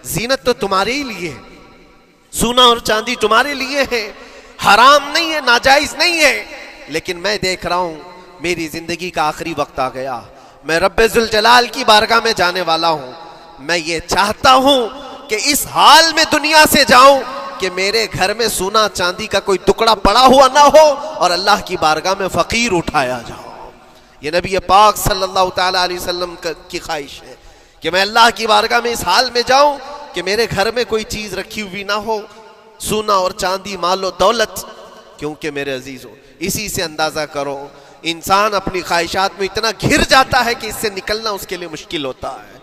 زینت تو تمہارے ہی لیے ہے، سونا اور چاندی تمہارے لیے ہے، حرام نہیں ہے، ناجائز نہیں ہے، لیکن میں دیکھ رہا ہوں میری زندگی کا آخری وقت آ گیا، میں رب ذوالجلال کی بارگاہ میں جانے والا ہوں، میں یہ چاہتا ہوں کہ اس حال میں دنیا سے جاؤں کہ میرے گھر میں سونا چاندی کا کوئی ٹکڑا پڑا ہوا نہ ہو اور اللہ کی بارگاہ میں فقیر اٹھایا جاؤ۔ یہ نبی پاک صلی اللہ تعالیٰ علیہ وسلم کی خواہش ہے کہ میں اللہ کی بارگاہ میں اس حال میں جاؤں کہ میرے گھر میں کوئی چیز رکھی ہوئی نہ ہو، سونا اور چاندی، مال و دولت، کیونکہ میرے عزیزوں اسی سے اندازہ کرو انسان اپنی خواہشات میں اتنا گھر جاتا ہے کہ اس سے نکلنا اس کے لیے مشکل ہوتا ہے،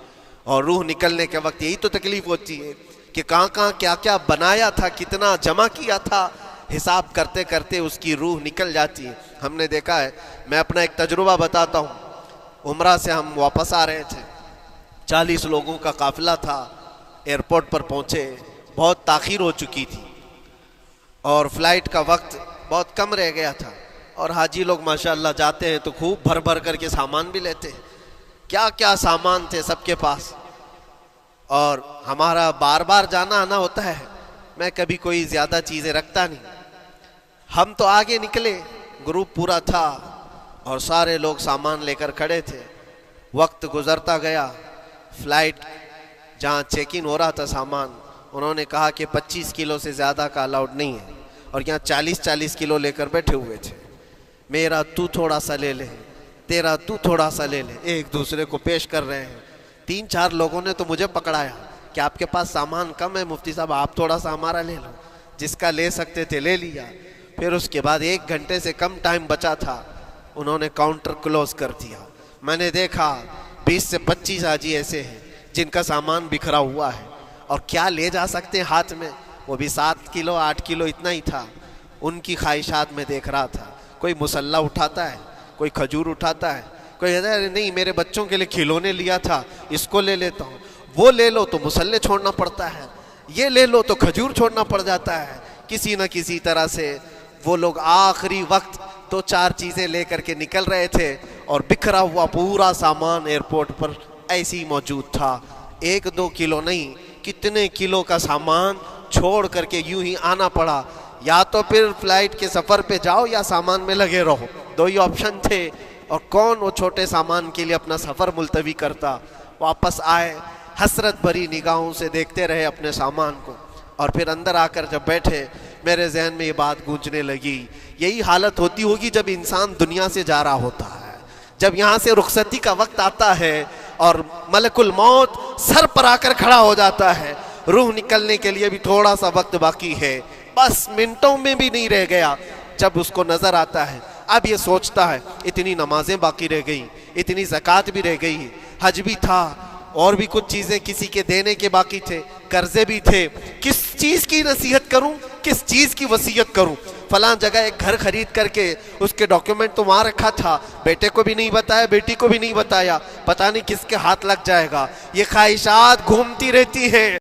اور روح نکلنے کے وقت یہی تو تکلیف ہوتی ہے کہ کہاں کہاں کیا کیا بنایا تھا، کتنا جمع کیا تھا، حساب کرتے کرتے اس کی روح نکل جاتی ہے۔ ہم نے دیکھا ہے، میں اپنا ایک تجربہ بتاتا ہوں، عمرہ سے ہم واپس آ رہے تھے، 40 لوگوں کا قافلہ تھا، ایئرپورٹ پر پہنچے، بہت تاخیر ہو چکی تھی اور فلائٹ کا وقت بہت کم رہ گیا تھا، اور حاجی لوگ ماشاءاللہ جاتے ہیں تو خوب بھر بھر کر کے سامان بھی لیتے ہیں، کیا کیا سامان تھے سب کے پاس، اور ہمارا بار بار جانا آنا ہوتا ہے، میں کبھی کوئی زیادہ چیزیں رکھتا نہیں، ہم تو آگے نکلے، گروپ پورا تھا اور سارے لوگ سامان لے کر کھڑے تھے، وقت گزرتا گیا، فلائٹ جہاں چیک ان ہو رہا تھا سامان، انہوں نے کہا کہ 25 کلو سے زیادہ کا الاؤڈ نہیں ہے، اور یہاں 40 کلو لے کر بیٹھے ہوئے تھے، میرا تو تھوڑا سا لے لے، تیرا تو تھوڑا سا لے لے، ایک دوسرے کو پیش کر رہے ہیں، 3-4 لوگوں نے تو مجھے پکڑایا کہ آپ کے پاس سامان کم ہے مفتی صاحب، آپ تھوڑا سا ہمارا لے لو، جس کا لے سکتے تھے لے لیا۔ پھر اس کے بعد 1 گھنٹے سے کم ٹائم بچا تھا، انہوں نے کاؤنٹر کلوز کر دیا، میں نے دیکھا 20 سے 25 حاجی ایسے ہیں جن کا سامان بکھرا ہوا ہے، اور کیا لے جا سکتے ہیں ہاتھ میں، وہ بھی 7 کلو 8 کلو اتنا ہی تھا، ان کی خواہشات میں دیکھ رہا تھا، کوئی مسلح اٹھاتا ہے، کوئی کھجور اٹھاتا ہے، کوئی کہتا ہے نہیں میرے بچوں کے لیے کھلونے لیا تھا اس کو لے لیتا ہوں، وہ لے لو تو مسلح چھوڑنا پڑتا ہے، یہ لے لو تو کھجور چھوڑنا پڑ جاتا ہے، کسی نہ کسی طرح سے وہ لوگ آخری وقت 2-4 چیزیں لے کر کے نکل رہے تھے، اور بکھرا ہوا پورا سامان ایئرپورٹ پر ایسے ہی موجود تھا، 1-2 کلو نہیں کتنے کلو کا سامان چھوڑ کر کے یوں ہی آنا پڑا، یا تو پھر فلائٹ کے سفر پہ جاؤ یا سامان میں لگے رہو، 2 ہی آپشن تھے، اور کون وہ چھوٹے سامان کے لیے اپنا سفر ملتوی کرتا۔ واپس آئے، حسرت بھری نگاہوں سے دیکھتے رہے اپنے سامان کو، اور پھر اندر آ کر جب بیٹھے میرے ذہن میں یہ بات گونجنے لگی، یہی حالت ہوتی ہوگی جب انسان دنیا سے جا رہا ہوتا ہے، جب یہاں سے رخصتی کا وقت آتا ہے اور ملک الموت سر پر آ کر کھڑا ہو جاتا ہے، روح نکلنے کے لیے بھی تھوڑا سا وقت باقی ہے، بس منٹوں میں بھی نہیں رہ گیا، جب اس کو نظر آتا ہے، اب یہ سوچتا ہے اتنی نمازیں باقی رہ گئی، اتنی زکوٰۃ بھی رہ گئی، حج بھی تھا، اور بھی کچھ چیزیں کسی کے دینے کے باقی تھے، قرضے بھی تھے، کس چیز کی نصیحت کروں، کس چیز کی وصیت کروں، فلاں جگہ ایک گھر خرید کر کے اس کے ڈاکیومنٹ تو وہاں رکھا تھا، بیٹے کو بھی نہیں بتایا، بیٹی کو بھی نہیں بتایا، پتہ نہیں کس کے ہاتھ لگ جائے گا، یہ خواہشات گھومتی رہتی ہیں۔